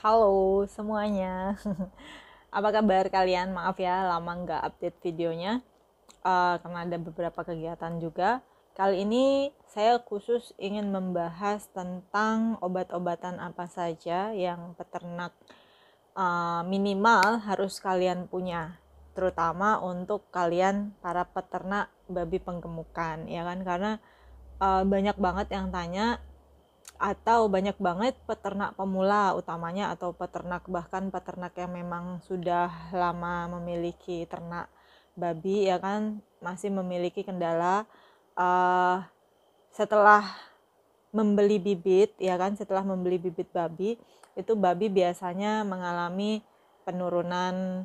Halo semuanya. Apa kabar kalian? Maaf ya lama nggak update videonya, karena ada beberapa kegiatan juga. Kali ini saya khusus ingin membahas tentang obat-obatan apa saja yang peternak minimal harus kalian punya, terutama untuk kalian para peternak babi penggemukan, ya kan? Karena banyak banget yang tanya, atau banyak banget peternak pemula utamanya, atau peternak bahkan peternak yang memang sudah lama memiliki ternak babi, ya kan, masih memiliki kendala setelah membeli bibit, ya kan, setelah membeli bibit babi itu babi biasanya mengalami penurunan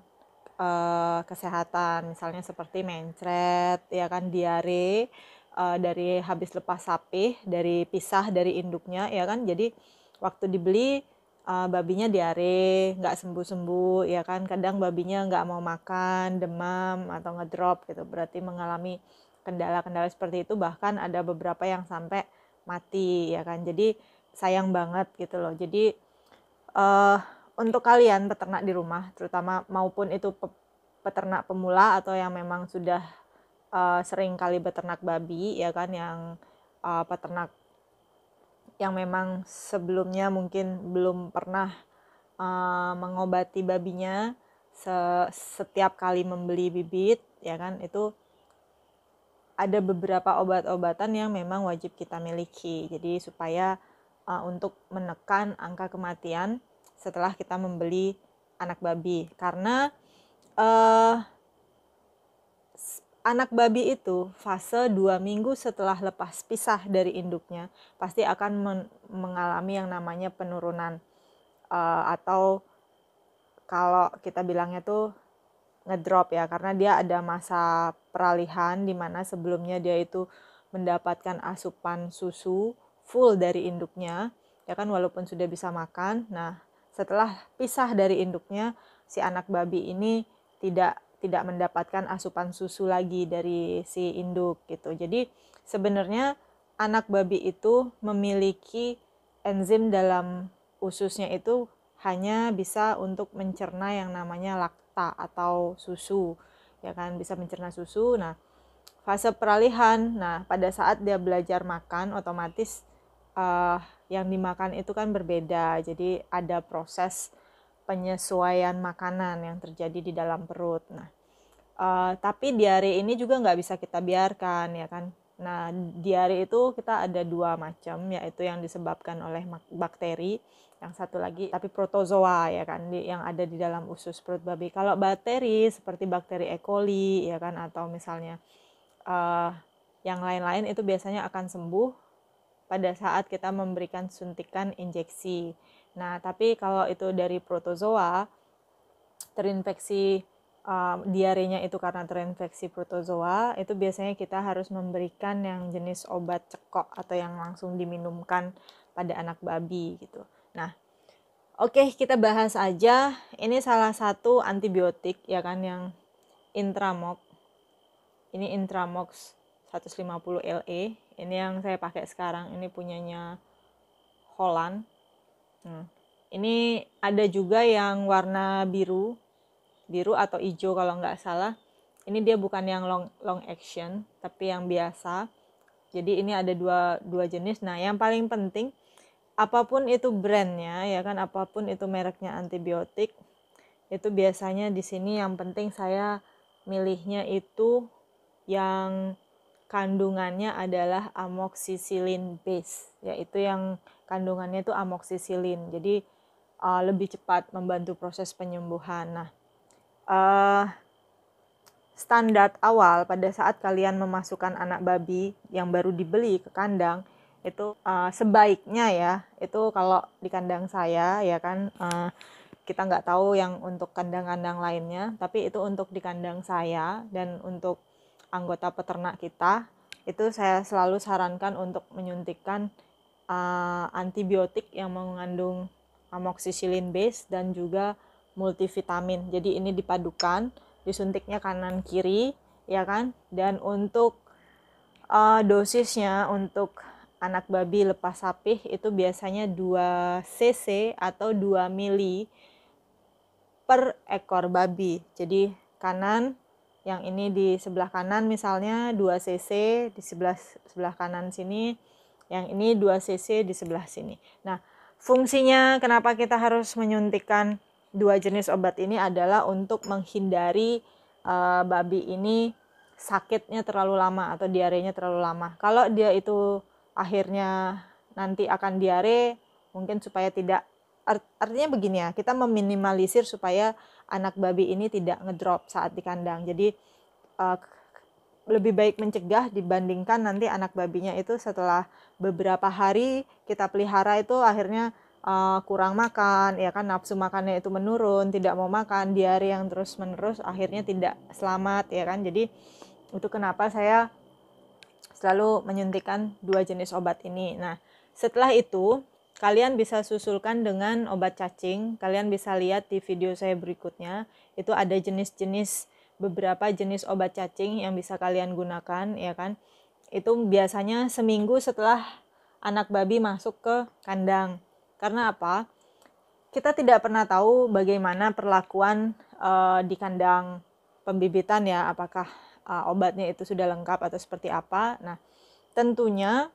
kesehatan, misalnya seperti mencret, ya kan, diare, dari habis lepas sapih, dari pisah dari induknya, ya kan. Jadi waktu dibeli babinya diare, nggak sembuh-sembuh, ya kan. Kadang babinya nggak mau makan, demam atau ngedrop gitu, berarti mengalami kendala-kendala seperti itu. Bahkan ada beberapa yang sampai mati, ya kan. Jadi sayang banget gitu loh. Jadi untuk kalian peternak di rumah, terutama maupun itu peternak pemula atau yang memang sudah sering kali beternak babi, ya kan, yang peternak yang memang sebelumnya mungkin belum pernah mengobati babinya setiap kali membeli bibit, ya kan, itu ada beberapa obat-obatan yang memang wajib kita miliki. Jadi supaya untuk menekan angka kematian setelah kita membeli anak babi. Karena anak babi itu fase 2 minggu setelah lepas pisah dari induknya pasti akan mengalami yang namanya penurunan, atau kalau kita bilangnya tuh ngedrop, ya, karena dia ada masa peralihan di mana sebelumnya dia itu mendapatkan asupan susu full dari induknya, ya kan, walaupun sudah bisa makan. Nah, setelah pisah dari induknya, si anak babi ini tidak mendapatkan asupan susu lagi dari si induk gitu. Jadi sebenarnya anak babi itu memiliki enzim dalam ususnya itu hanya bisa untuk mencerna yang namanya lakta atau susu, ya kan, bisa mencerna susu. Nah, fase peralihan, nah pada saat dia belajar makan, otomatis yang dimakan itu kan berbeda. Jadi ada proses penyesuaian makanan yang terjadi di dalam perut. Nah, tapi diare ini juga nggak bisa kita biarkan, ya kan. Nah, diare itu kita ada dua macam, yaitu yang disebabkan oleh bakteri, yang satu lagi tapi protozoa, ya kan, yang ada di dalam usus perut babi. Kalau bakteri seperti bakteri E. coli, ya kan, atau misalnya yang lain-lain, itu biasanya akan sembuh pada saat kita memberikan suntikan injeksi. Nah, tapi kalau itu dari protozoa terinfeksi, diarenya itu karena terinfeksi protozoa, itu biasanya kita harus memberikan yang jenis obat cekok atau yang langsung diminumkan pada anak babi gitu. Nah, oke, kita bahas aja. Ini salah satu antibiotik, ya kan, yang Intramox. Ini Intramox 150 LE. Ini yang saya pakai sekarang. Ini punyanya Holland. Ini ada juga yang warna biru atau hijau kalau nggak salah. Ini dia bukan yang long action, tapi yang biasa. Jadi ini ada dua jenis. Nah, yang paling penting, apapun itu brandnya, ya kan, apapun itu mereknya antibiotik, itu biasanya di sini yang penting saya milihnya itu yang kandungannya adalah amoxicillin base, yaitu yang kandungannya itu amoxicillin. Jadi lebih cepat membantu proses penyembuhan. Nah, standar awal pada saat kalian memasukkan anak babi yang baru dibeli ke kandang itu sebaiknya, ya, itu kalau di kandang saya, ya kan, kita nggak tahu yang untuk kandang-kandang lainnya, tapi itu untuk di kandang saya dan untuk anggota peternak kita, itu saya selalu sarankan untuk menyuntikkan antibiotik yang mengandung amoxicillin base dan juga multivitamin. Jadi ini dipadukan, disuntiknya kanan kiri, ya kan. Dan untuk dosisnya, untuk anak babi lepas sapih itu biasanya 2 cc atau 2 mili per ekor babi. Jadi kanan, yang ini di sebelah kanan misalnya 2 cc di sebelah kanan sini, yang ini 2 cc di sebelah sini. Nah, fungsinya kenapa kita harus menyuntikkan dua jenis obat ini adalah untuk menghindari babi ini sakitnya terlalu lama atau diarenya terlalu lama. Kalau dia itu akhirnya nanti akan diare, mungkin supaya tidak, artinya begini ya, kita meminimalisir supaya anak babi ini tidak ngedrop saat di kandang. Jadi lebih baik mencegah dibandingkan nanti anak babinya itu setelah beberapa hari kita pelihara itu akhirnya kurang makan, ya kan, nafsu makannya itu menurun, tidak mau makan, diare yang terus menerus, akhirnya tidak selamat, ya kan. Jadi itu kenapa saya selalu menyuntikkan dua jenis obat ini. Nah, setelah itu kalian bisa susulkan dengan obat cacing. Kalian bisa lihat di video saya berikutnya, itu ada beberapa jenis obat cacing yang bisa kalian gunakan, ya kan. Itu biasanya seminggu setelah anak babi masuk ke kandang. Karena apa? Kita tidak pernah tahu bagaimana perlakuan di kandang pembibitan ya, apakah obatnya itu sudah lengkap atau seperti apa. Nah, tentunya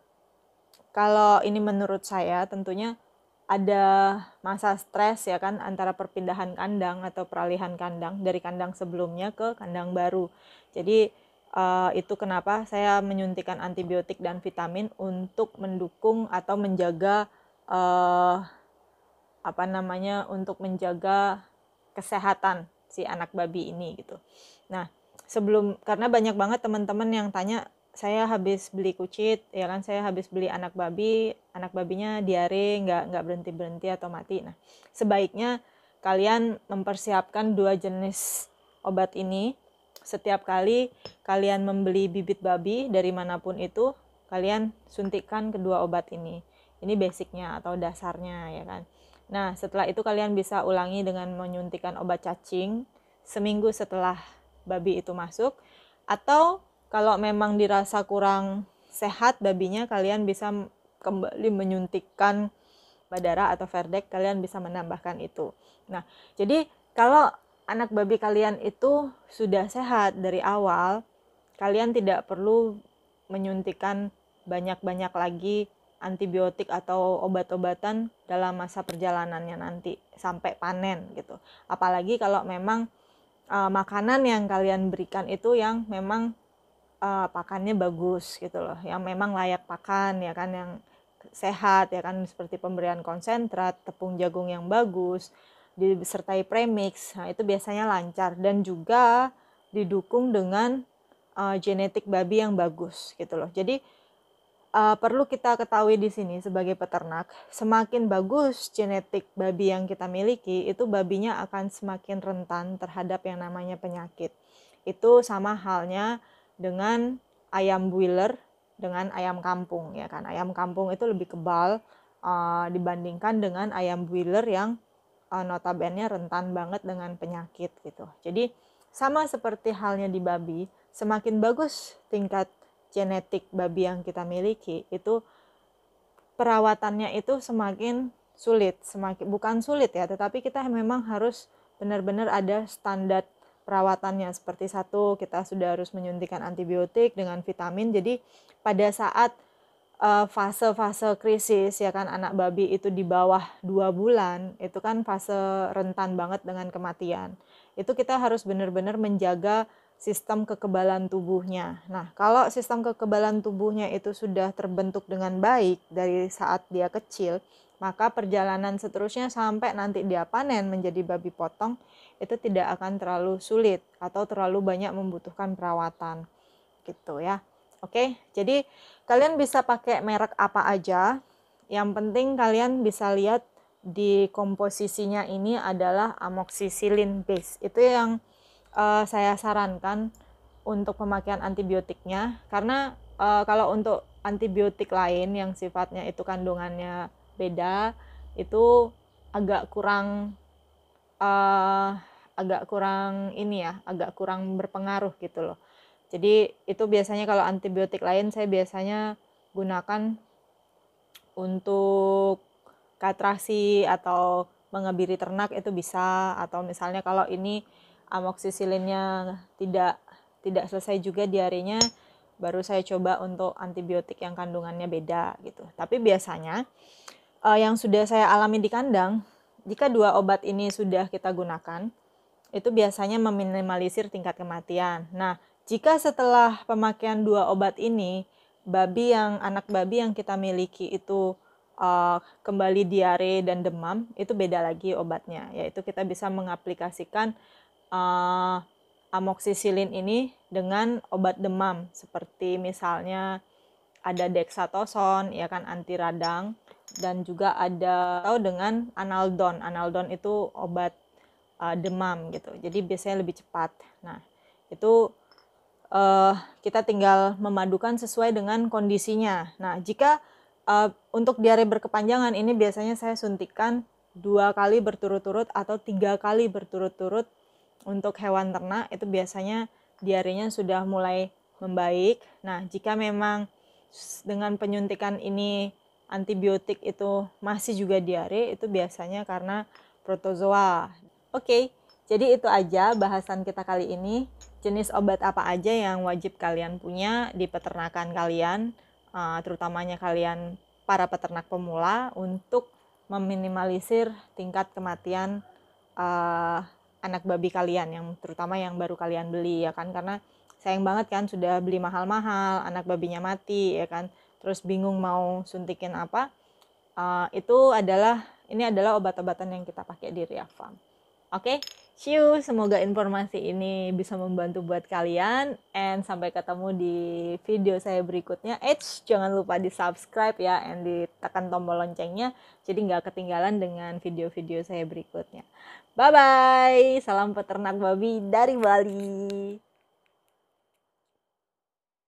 kalau ini menurut saya, tentunya ada masa stres ya kan, antara perpindahan kandang atau peralihan kandang dari kandang sebelumnya ke kandang baru. Jadi itu kenapa saya menyuntikkan antibiotik dan vitamin untuk mendukung atau menjaga untuk menjaga kesehatan si anak babi ini gitu. Nah, karena banyak banget teman-teman yang tanya, saya habis beli kucit, ya kan, saya habis beli anak babinya diare, nggak berhenti atau mati. Nah, sebaiknya kalian mempersiapkan dua jenis obat ini. Setiap kali kalian membeli bibit babi dari manapun itu, kalian suntikkan kedua obat ini. Ini basicnya atau dasarnya, ya kan. Nah, setelah itu kalian bisa ulangi dengan menyuntikkan obat cacing seminggu setelah babi itu masuk, atau kalau memang dirasa kurang sehat babinya, kalian bisa kembali menyuntikkan Badara atau Verdek, kalian bisa menambahkan itu. Nah, jadi kalau anak babi kalian itu sudah sehat dari awal, kalian tidak perlu menyuntikkan banyak-banyak lagi antibiotik atau obat-obatan dalam masa perjalanannya nanti sampai panen gitu. Apalagi kalau memang makanan yang kalian berikan itu yang memang pakannya bagus gitu loh, yang memang layak pakan, ya kan, yang sehat, ya kan, seperti pemberian konsentrat, tepung jagung yang bagus, disertai premix. Nah, itu biasanya lancar dan juga didukung dengan genetik babi yang bagus gitu loh. Jadi perlu kita ketahui di sini sebagai peternak, semakin bagus genetik babi yang kita miliki, itu babinya akan semakin rentan terhadap yang namanya penyakit. Itu sama halnya dengan ayam broiler dengan ayam kampung, ya kan. Ayam kampung itu lebih kebal dibandingkan dengan ayam broiler yang notabene rentan banget dengan penyakit gitu. Jadi sama seperti halnya di babi, semakin bagus tingkat genetik babi yang kita miliki, itu perawatannya itu semakin sulit, bukan sulit ya, tetapi kita memang harus benar-benar ada standar perawatannya. Seperti satu, kita sudah harus menyuntikkan antibiotik dengan vitamin. Jadi pada saat fase-fase krisis, ya kan, anak babi itu di bawah 2 bulan, itu kan fase rentan banget dengan kematian. Itu kita harus benar-benar menjaga sistem kekebalan tubuhnya. Nah, kalau sistem kekebalan tubuhnya itu sudah terbentuk dengan baik dari saat dia kecil, maka perjalanan seterusnya sampai nanti dia panen menjadi babi potong itu tidak akan terlalu sulit atau terlalu banyak membutuhkan perawatan gitu ya. Oke, jadi kalian bisa pakai merek apa aja, yang penting kalian bisa lihat di komposisinya ini adalah amoxicillin base. Itu yang saya sarankan untuk pemakaian antibiotiknya, karena kalau untuk antibiotik lain yang sifatnya itu kandungannya beda, itu agak kurang agak kurang berpengaruh gitu loh. Jadi itu biasanya kalau antibiotik lain saya biasanya gunakan untuk kastrasi atau mengebiri ternak itu bisa, atau misalnya kalau ini amoksisillinnya tidak selesai juga diarenya, baru saya coba untuk antibiotik yang kandungannya beda gitu. Tapi biasanya yang sudah saya alami di kandang, jika 2 obat ini sudah kita gunakan, itu biasanya meminimalisir tingkat kematian. Nah, jika setelah pemakaian 2 obat ini, anak babi yang kita miliki itu kembali diare dan demam, itu beda lagi obatnya, yaitu kita bisa mengaplikasikan amoksisilin ini dengan obat demam, seperti misalnya ada dexathosone, ya kan, anti radang, dan juga ada atau dengan analdon. Analdon itu obat demam gitu. Jadi biasanya lebih cepat. Nah, itu kita tinggal memadukan sesuai dengan kondisinya. Nah, jika untuk diare berkepanjangan ini biasanya saya suntikan 2 kali berturut-turut atau 3 kali berturut-turut untuk hewan ternak, itu biasanya diarenya sudah mulai membaik. Nah, jika memang dengan penyuntikan ini antibiotik itu masih juga diare, itu biasanya karena protozoa. Oke, jadi itu aja bahasan kita kali ini. Jenis obat apa aja yang wajib kalian punya di peternakan kalian, terutamanya kalian para peternak pemula, untuk meminimalisir tingkat kematian anak babi kalian, yang terutama yang baru kalian beli, ya kan, karena sayang banget kan, sudah beli mahal-mahal, anak babinya mati, ya kan, terus bingung mau suntikin apa. Ini adalah obat-obatan yang kita pakai di Ria Farm. Oke, see you. Semoga informasi ini bisa membantu buat kalian. And sampai ketemu di video saya berikutnya. Jangan lupa di subscribe ya, and ditekan tombol loncengnya, jadi nggak ketinggalan dengan video-video saya berikutnya. Bye-bye. Salam peternak babi dari Bali.